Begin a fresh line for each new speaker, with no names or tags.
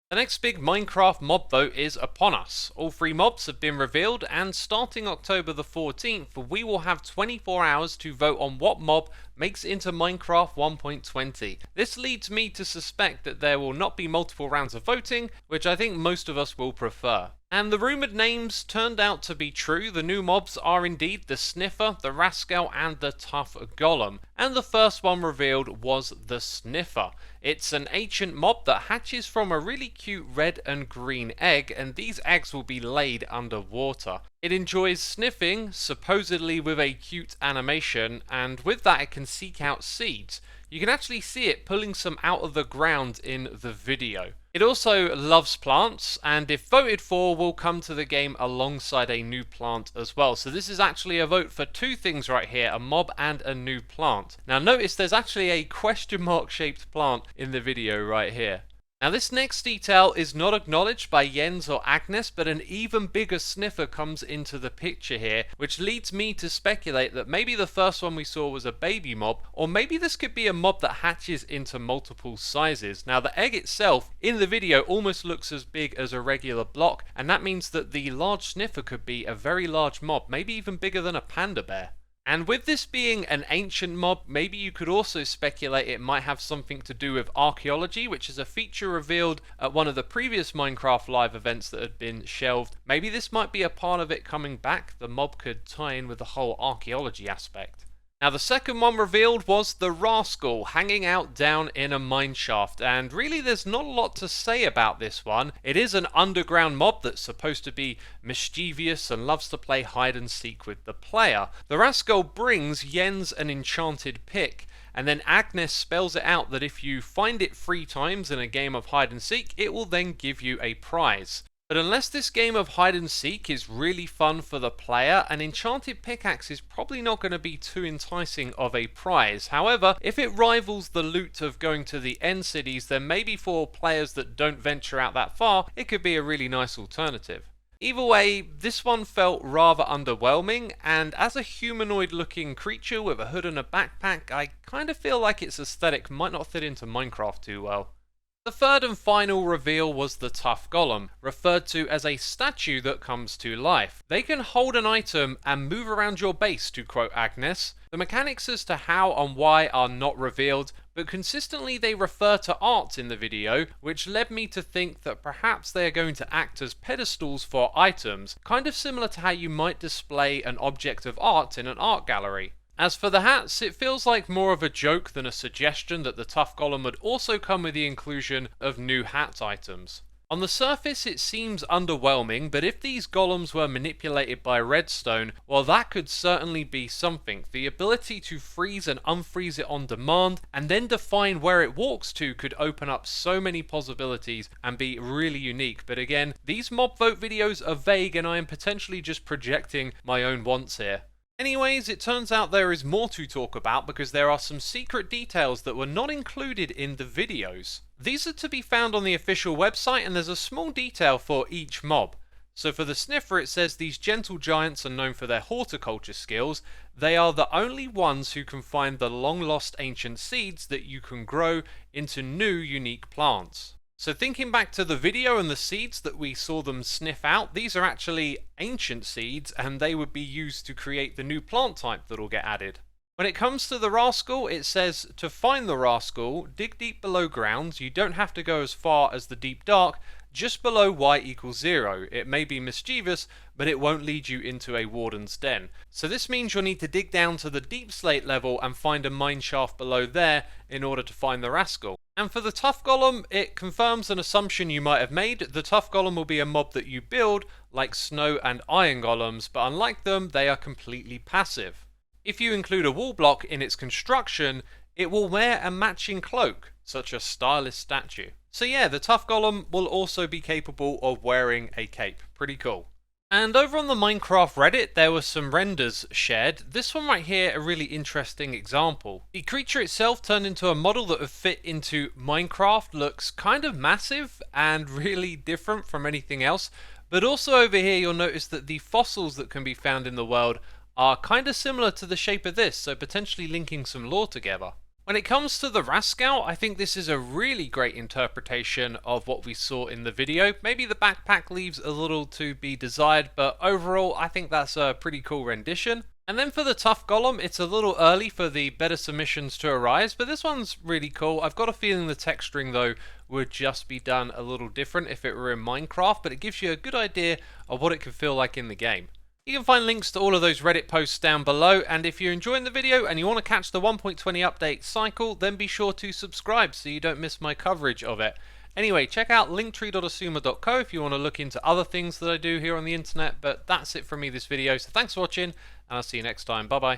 The next big Minecraft mob vote is upon us. All 3 mobs have been revealed, and starting October the 14th, we will have 24 hours to vote on what mob makes it into Minecraft 1.20. This leads me to suspect that there will not be multiple rounds of voting, which I think most of us will prefer. And the rumoured names turned out to be true. The new mobs are indeed the Sniffer, the Rascal and the Tuff Golem. And the first one revealed was the Sniffer. It's an ancient mob that hatches from a really cute red and green egg, and these eggs will be laid underwater. It enjoys sniffing, supposedly with a cute animation, and with that it can seek out seeds. You can actually see it pulling some out of the ground in the video. It also loves plants, and if voted for, will come to the game alongside a new plant as well. So this is actually a vote for 2 things right here, a mob and a new plant. Now notice there's actually a question mark shaped plant in the video right here. Now this next detail is not acknowledged by Jens or Agnes, but an even bigger Sniffer comes into the picture here, which leads me to speculate that maybe the first one we saw was a baby mob, or maybe this could be a mob that hatches into multiple sizes. Now the egg itself in the video almost looks as big as a regular block, and that means that the large Sniffer could be a very large mob, maybe even bigger than a panda bear. And with this being an ancient mob, maybe you could also speculate it might have something to do with archaeology, which is a feature revealed at one of the previous Minecraft live events that had been shelved. Maybe this might be a part of it coming back. The mob could tie in with the whole archaeology aspect. Now the second one revealed was the Rascal, hanging out down in a mineshaft, and really there's not a lot to say about this one. It is an underground mob that's supposed to be mischievous and loves to play hide and seek with the player. The Rascal brings Jens an enchanted pick, and then Agnes spells it out that if you find it 3 times in a game of hide and seek, it will then give you a prize. But unless this game of hide and seek is really fun for the player, an enchanted pickaxe is probably not going to be too enticing of a prize. However, if it rivals the loot of going to the end cities, then maybe for players that don't venture out that far, it could be a really nice alternative. Either way, this one felt rather underwhelming, and as a humanoid looking creature with a hood and a backpack, I kind of feel like its aesthetic might not fit into Minecraft too well. The third and final reveal was the Tuff Golem, referred to as a statue that comes to life. They can hold an item and move around your base, to quote Agnes. The mechanics as to how and why are not revealed, but consistently they refer to art in the video, which led me to think that perhaps they are going to act as pedestals for items, kind of similar to how you might display an object of art in an art gallery. As for the hats, it feels like more of a joke than a suggestion that the Tuff Golem would also come with the inclusion of new hat items. On the surface it seems underwhelming, but if these golems were manipulated by redstone, well that could certainly be something. The ability to freeze and unfreeze it on demand, and then define where it walks to, could open up so many possibilities and be really unique. But again, these mob vote videos are vague, and I am potentially just projecting my own wants here. Anyways, it turns out there is more to talk about because there are some secret details that were not included in the videos. These are to be found on the official website, and there's a small detail for each mob. So for the Sniffer, it says these gentle giants are known for their horticulture skills. They are the only ones who can find the long lost ancient seeds that you can grow into new unique plants. So thinking back to the video and the seeds that we saw them sniff out, these are actually ancient seeds, and they would be used to create the new plant type that will get added. When it comes to the Rascal, it says to find the Rascal, dig deep below ground. You don't have to go as far as the deep dark, just below y=0. It may be mischievous, but it won't lead you into a warden's den. So this means you'll need to dig down to the deep slate level and find a mine shaft below there in order to find the Rascal. And for the Tuff Golem, it confirms an assumption you might have made. The Tuff Golem will be a mob that you build, like snow and iron golems, but unlike them, they are completely passive. If you include a wall block in its construction, it will wear a matching cloak, such a stylish statue. So yeah, the Tuff Golem will also be capable of wearing a cape. Pretty cool. And over on the Minecraft Reddit, there were some renders shared. This one right here, a really interesting example. The creature itself turned into a model that would fit into Minecraft, looks kind of massive and really different from anything else. But also over here, you'll notice that the fossils that can be found in the world are kind of similar to the shape of this, so potentially linking some lore together. When it comes to the Rascal, I think this is a really great interpretation of what we saw in the video. Maybe the backpack leaves a little to be desired, but overall I think that's a pretty cool rendition. And then for the Tuff Golem, it's a little early for the better submissions to arise, but this one's really cool. I've got a feeling the texturing though would just be done a little different if it were in Minecraft, but it gives you a good idea of what it could feel like in the game. You can find links to all of those Reddit posts down below, and if you're enjoying the video and you want to catch the 1.20 update cycle, then be sure to subscribe so you don't miss my coverage of it. Anyway, check out linktree.xisuma.co if you want to look into other things that I do here on the internet, but that's it from me this video, so thanks for watching, and I'll see you next time. Bye bye.